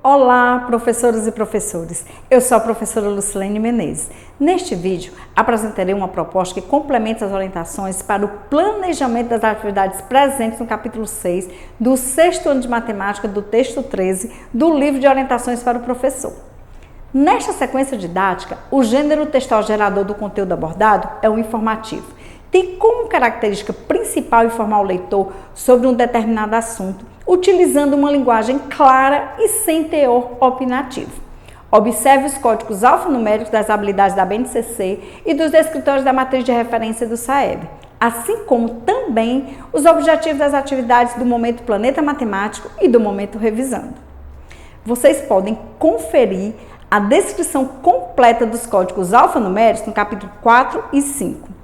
Olá, professoras e professores! Eu sou a professora Lucilene Menezes. Neste vídeo, apresentarei uma proposta que complementa as orientações para o planejamento das atividades presentes no capítulo 6 do 6º ano de matemática do texto 13 do livro de orientações para o professor. Nesta sequência didática, o gênero textual gerador do conteúdo abordado é o informativo. Tem como característica principal informar o leitor sobre um determinado assunto, utilizando uma linguagem clara e sem teor opinativo. Observe os códigos alfanuméricos das habilidades da BNCC e dos descritores da matriz de referência do SAEB, assim como também os objetivos das atividades do momento Planeta Matemático e do momento Revisando. Vocês podem conferir a descrição completa dos códigos alfanuméricos no capítulo 4 e 5.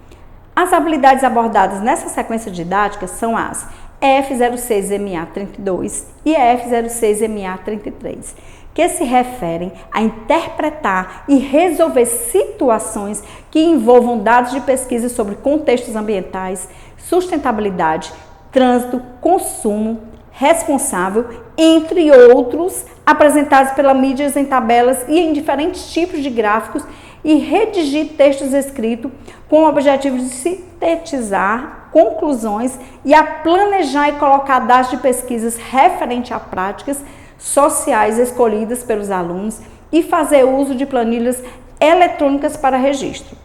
As habilidades abordadas nessa sequência didática são as EF06MA32 e EF06MA33, que se referem a interpretar e resolver situações que envolvam dados de pesquisa sobre contextos ambientais, sustentabilidade, trânsito, consumo, responsável, entre outros, apresentados pela mídia em tabelas e em diferentes tipos de gráficos, e redigir textos escritos com o objetivo de sintetizar conclusões e a planejar e colocar dados de pesquisas referentes a práticas sociais escolhidas pelos alunos e fazer uso de planilhas eletrônicas para registro,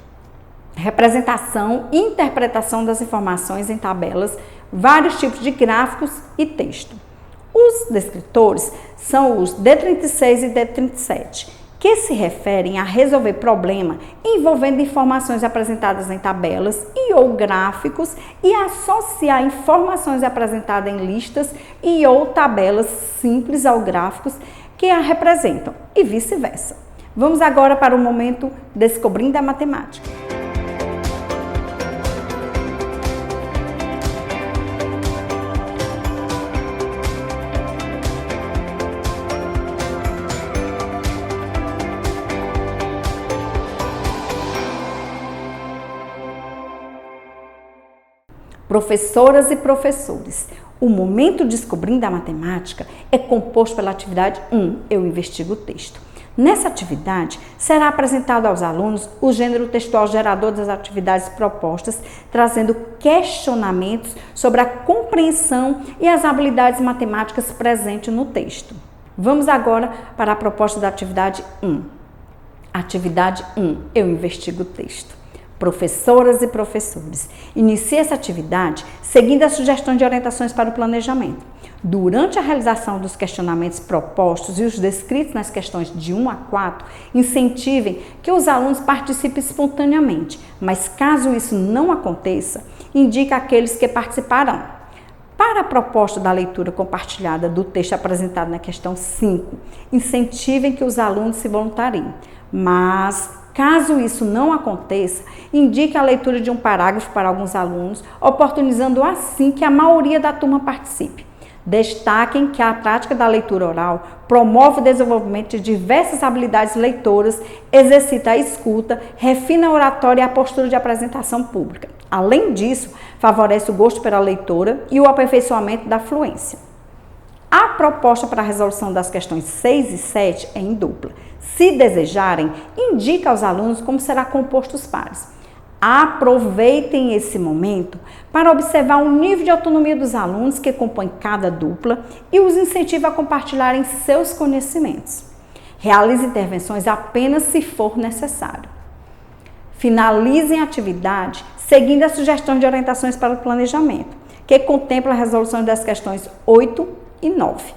representação e interpretação das informações em tabelas, vários tipos de gráficos e texto. Os descritores são os D36 e D37, que se referem a resolver problema envolvendo informações apresentadas em tabelas e ou gráficos e associar informações apresentadas em listas e ou tabelas simples ao gráficos que a representam e vice-versa. Vamos agora para o momento Descobrindo a Matemática. Professoras e professores, o momento Descobrindo a Matemática é composto pela atividade 1, eu investigo o texto. Nessa atividade, será apresentado aos alunos o gênero textual gerador das atividades propostas, trazendo questionamentos sobre a compreensão e as habilidades matemáticas presentes no texto. Vamos agora para a proposta da atividade 1. Atividade 1, eu investigo o texto. Professoras e professores, inicie essa atividade seguindo as sugestões de orientações para o planejamento. Durante a realização dos questionamentos propostos e os descritos nas questões de 1 a 4, incentivem que os alunos participem espontaneamente, mas caso isso não aconteça, indique aqueles que participarão. Para a proposta da leitura compartilhada do texto apresentado na questão 5, incentivem que os alunos se voluntariem, mas caso isso não aconteça, indique a leitura de um parágrafo para alguns alunos, oportunizando assim que a maioria da turma participe. Destaquem que a prática da leitura oral promove o desenvolvimento de diversas habilidades leitoras, exercita a escuta, refina a oratória e a postura de apresentação pública. Além disso, favorece o gosto pela leitura e o aperfeiçoamento da fluência. A proposta para a resolução das questões 6 e 7 é em dupla. Se desejarem, indique aos alunos como será composto os pares. Aproveitem esse momento para observar o nível de autonomia dos alunos que compõem cada dupla e os incentive a compartilharem seus conhecimentos. Realize intervenções apenas se for necessário. Finalizem a atividade seguindo as sugestões de orientações para o planejamento, que contempla a resolução das questões 8 e 9.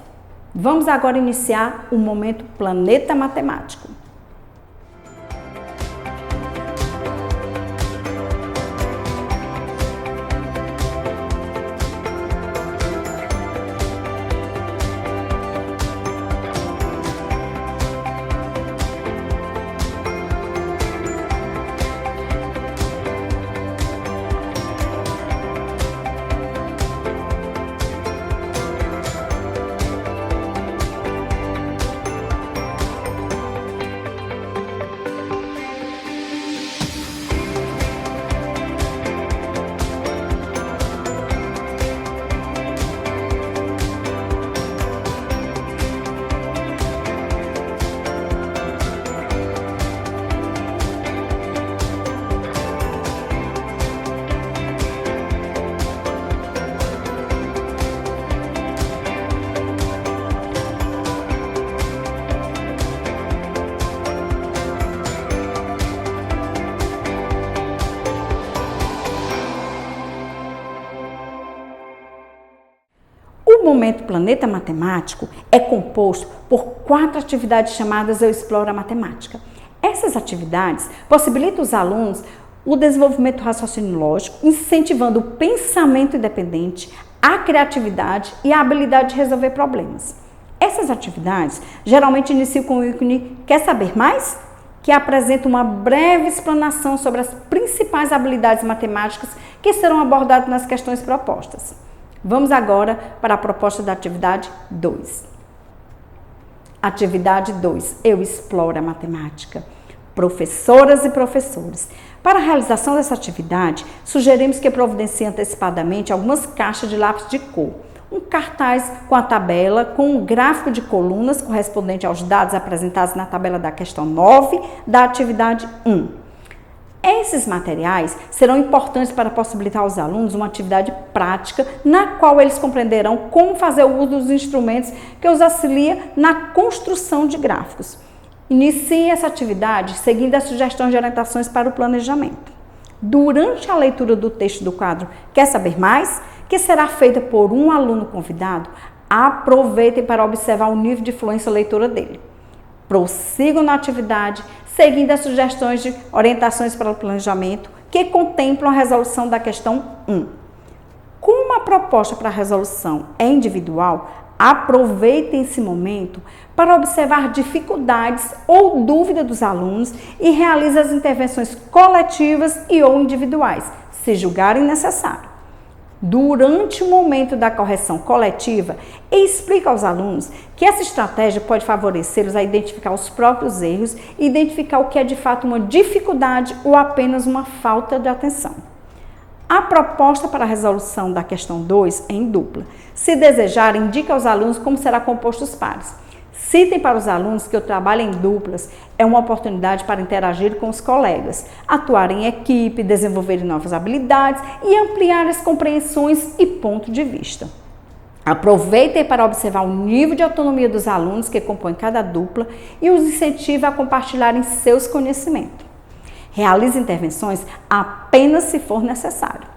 Vamos agora iniciar o momento Planeta Matemático. O momento Planeta Matemático é composto por 4 atividades chamadas Eu Exploro a Matemática. Essas atividades possibilitam os alunos o desenvolvimento do raciocínio lógico, incentivando o pensamento independente, a criatividade e a habilidade de resolver problemas. Essas atividades geralmente iniciam com o ícone Quer saber mais? Que apresenta uma breve explanação sobre as principais habilidades matemáticas que serão abordadas nas questões propostas. Vamos agora para a proposta da atividade 2. Atividade 2. Eu exploro a matemática. Professoras e professores. Para a realização dessa atividade, sugerimos que providencie antecipadamente algumas caixas de lápis de cor, um cartaz com a tabela, com um gráfico de colunas correspondente aos dados apresentados na tabela da questão 9 da atividade 1. Esses materiais serão importantes para possibilitar aos alunos uma atividade prática na qual eles compreenderão como fazer o uso dos instrumentos que os auxilia na construção de gráficos. Inicie essa atividade seguindo as sugestões de orientações para o planejamento. Durante a leitura do texto do quadro Quer saber mais? Que será feita por um aluno convidado, aproveitem para observar o nível de fluência leitora dele. Prossigam na atividade, seguindo as sugestões de orientações para o planejamento que contemplam a resolução da questão 1. Como a proposta para a resolução é individual, aproveitem esse momento para observar dificuldades ou dúvidas dos alunos e realize as intervenções coletivas e ou individuais, se julgarem necessário. Durante o momento da correção coletiva, explica aos alunos que essa estratégia pode favorecê-los a identificar os próprios erros e identificar o que é de fato uma dificuldade ou apenas uma falta de atenção. A proposta para a resolução da questão 2 é em dupla. Se desejar, indique aos alunos como será composto os pares. Citem para os alunos que o trabalho em duplas é uma oportunidade para interagir com os colegas, atuar em equipe, desenvolver novas habilidades e ampliar as compreensões e ponto de vista. Aproveitem para observar o nível de autonomia dos alunos que compõem cada dupla e os incentive a compartilharem seus conhecimentos. Realize intervenções apenas se for necessário.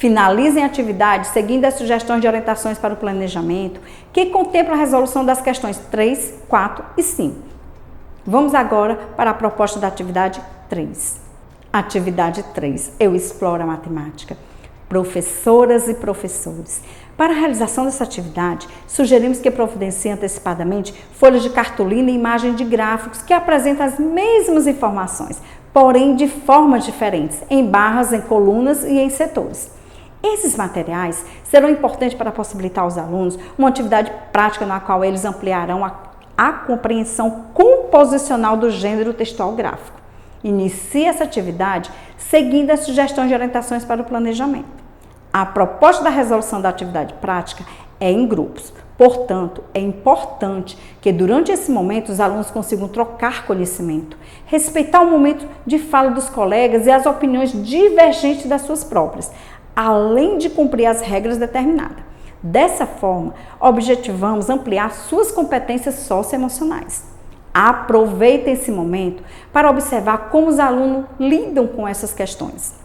Finalizem a atividade seguindo as sugestões de orientações para o planejamento, que contemplam a resolução das questões 3, 4 e 5. Vamos agora para a proposta da atividade 3. Atividade 3. Eu exploro a matemática. Professoras e professores. Para a realização dessa atividade, sugerimos que providenciem antecipadamente folhas de cartolina e imagens de gráficos que apresentam as mesmas informações, porém de formas diferentes, em barras, em colunas e em setores. Esses materiais serão importantes para possibilitar aos alunos uma atividade prática na qual eles ampliarão a compreensão composicional do gênero textual gráfico. Inicie essa atividade seguindo as sugestões de orientações para o planejamento. A proposta da resolução da atividade prática é em grupos. Portanto, é importante que durante esse momento os alunos consigam trocar conhecimento, respeitar o momento de fala dos colegas e as opiniões divergentes das suas próprias, além de cumprir as regras determinadas. Dessa forma, objetivamos ampliar suas competências socioemocionais. Aproveitem esse momento para observar como os alunos lidam com essas questões.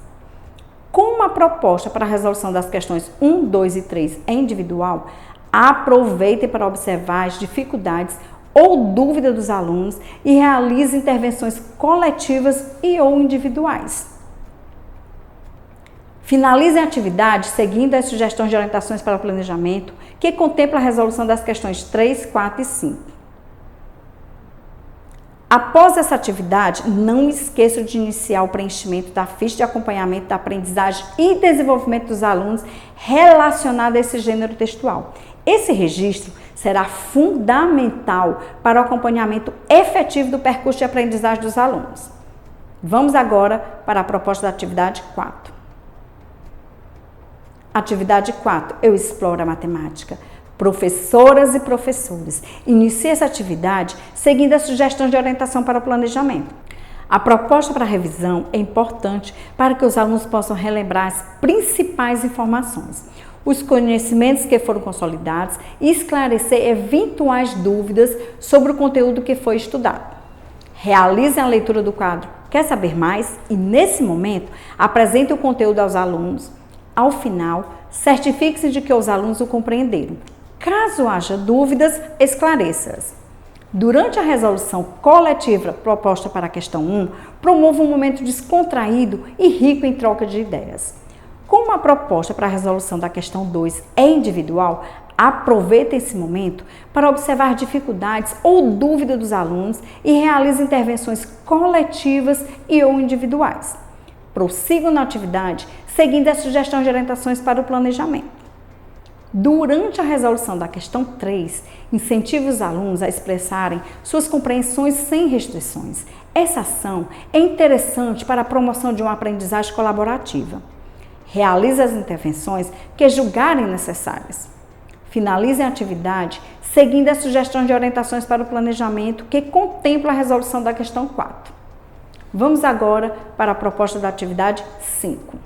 Como a proposta para a resolução das questões 1, 2 e 3 é individual, aproveitem para observar as dificuldades ou dúvidas dos alunos e realize intervenções coletivas e ou individuais. Finalizem a atividade seguindo as sugestões de orientações para o planejamento, que contempla a resolução das questões 3, 4 e 5. Após essa atividade, não esqueçam de iniciar o preenchimento da ficha de acompanhamento da aprendizagem e desenvolvimento dos alunos relacionada a esse gênero textual. Esse registro será fundamental para o acompanhamento efetivo do percurso de aprendizagem dos alunos. Vamos agora para a proposta da atividade 4. Atividade 4. Eu exploro a matemática. Professoras e professores. Inicie essa atividade seguindo as sugestões de orientação para o planejamento. A proposta para a revisão é importante para que os alunos possam relembrar as principais informações, os conhecimentos que foram consolidados e esclarecer eventuais dúvidas sobre o conteúdo que foi estudado. Realizem a leitura do quadro Quer saber mais? E nesse momento, apresentem o conteúdo aos alunos. Ao final, Certifique-se de que os alunos o compreenderam. Caso haja dúvidas, esclareça-as. Durante a resolução coletiva proposta para a questão 1, promova um momento descontraído e rico em troca de ideias. Como a proposta para a resolução da questão 2 é individual, aproveite esse momento para observar dificuldades ou dúvidas dos alunos e realize intervenções coletivas e ou individuais. Prossigam na atividade, seguindo as sugestões de orientações para o planejamento. Durante a resolução da questão 3, incentive os alunos a expressarem suas compreensões sem restrições. Essa ação é interessante para a promoção de uma aprendizagem colaborativa. Realize as intervenções que julgarem necessárias. Finalize a atividade seguindo as sugestões de orientações para o planejamento que contempla a resolução da questão 4. Vamos agora para a proposta da atividade 5.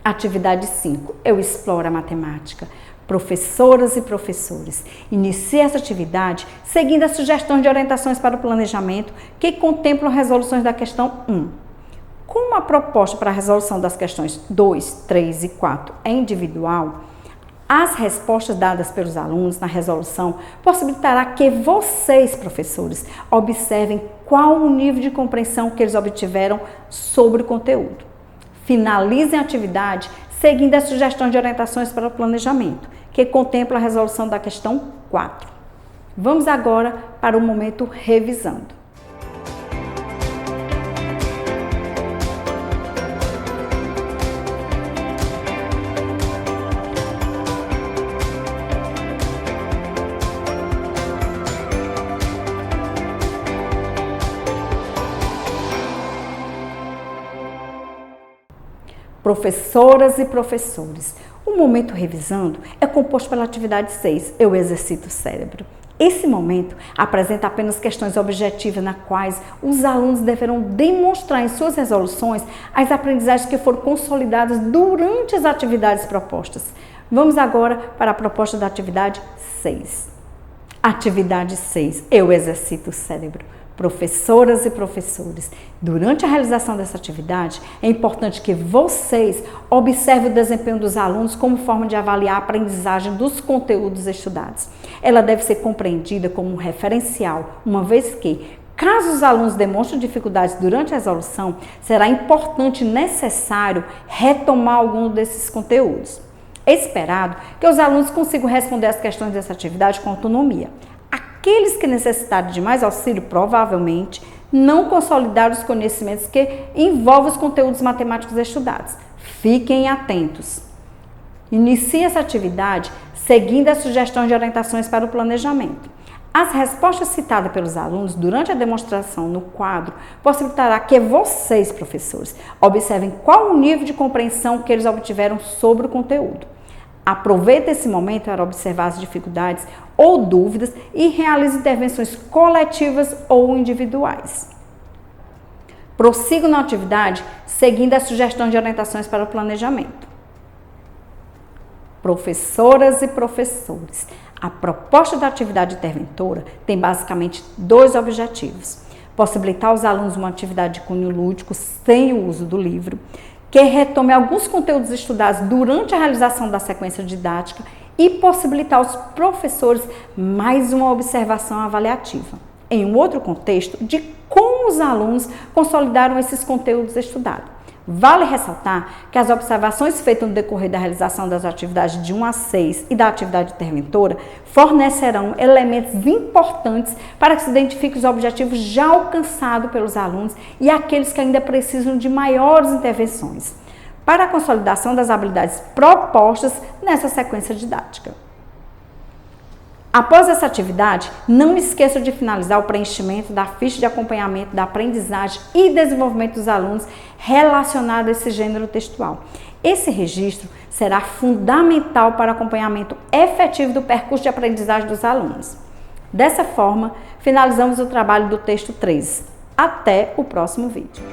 Atividade 5. Eu exploro a matemática. Professoras e professores, inicie essa atividade seguindo as sugestões de orientações para o planejamento que contemplam resoluções da questão 1. Como a proposta para a resolução das questões 2, 3 e 4 é individual, as respostas dadas pelos alunos na resolução possibilitará que vocês, professores, observem qual o nível de compreensão que eles obtiveram sobre o conteúdo. Finalizem a atividade seguindo as sugestões de orientações para o planejamento, que contempla a resolução da questão 4. Vamos agora para o momento revisando. Professoras e professores, o momento revisando é composto pela atividade 6, eu exercito o cérebro. Esse momento apresenta apenas questões objetivas nas quais os alunos deverão demonstrar em suas resoluções as aprendizagens que foram consolidadas durante as atividades propostas. Vamos agora para a proposta da atividade 6. Atividade 6, eu exercito o cérebro. Professoras e professores, durante a realização dessa atividade, é importante que vocês observem o desempenho dos alunos como forma de avaliar a aprendizagem dos conteúdos estudados. Ela deve ser compreendida como um referencial, uma vez que, caso os alunos demonstrem dificuldades durante a resolução, será importante e necessário retomar algum desses conteúdos. É esperado que os alunos consigam responder as questões dessa atividade com autonomia. Aqueles que necessitarem de mais auxílio provavelmente não consolidaram os conhecimentos que envolvem os conteúdos matemáticos estudados. Fiquem atentos. Inicie essa atividade seguindo as sugestões de orientações para o planejamento. As respostas citadas pelos alunos durante a demonstração no quadro possibilitará que vocês, professores, observem qual o nível de compreensão que eles obtiveram sobre o conteúdo. Aproveite esse momento para observar as dificuldades ou dúvidas e realize intervenções coletivas ou individuais. Prossiga na atividade seguindo as sugestões de orientações para o planejamento. Professoras e professores, a proposta da atividade interventora tem basicamente 2 objetivos: possibilitar aos alunos uma atividade de cunho lúdico sem o uso do livro, que retome alguns conteúdos estudados durante a realização da sequência didática e possibilitar aos professores mais uma observação avaliativa, em um outro contexto, de como os alunos consolidaram esses conteúdos estudados. Vale ressaltar que as observações feitas no decorrer da realização das atividades de 1 a 6 e da atividade interventora fornecerão elementos importantes para que se identifiquem os objetivos já alcançados pelos alunos e aqueles que ainda precisam de maiores intervenções para a consolidação das habilidades propostas nessa sequência didática. Após essa atividade, não esqueça de finalizar o preenchimento da ficha de acompanhamento da aprendizagem e desenvolvimento dos alunos relacionado a esse gênero textual. Esse registro será fundamental para o acompanhamento efetivo do percurso de aprendizagem dos alunos. Dessa forma, finalizamos o trabalho do texto 3. Até o próximo vídeo.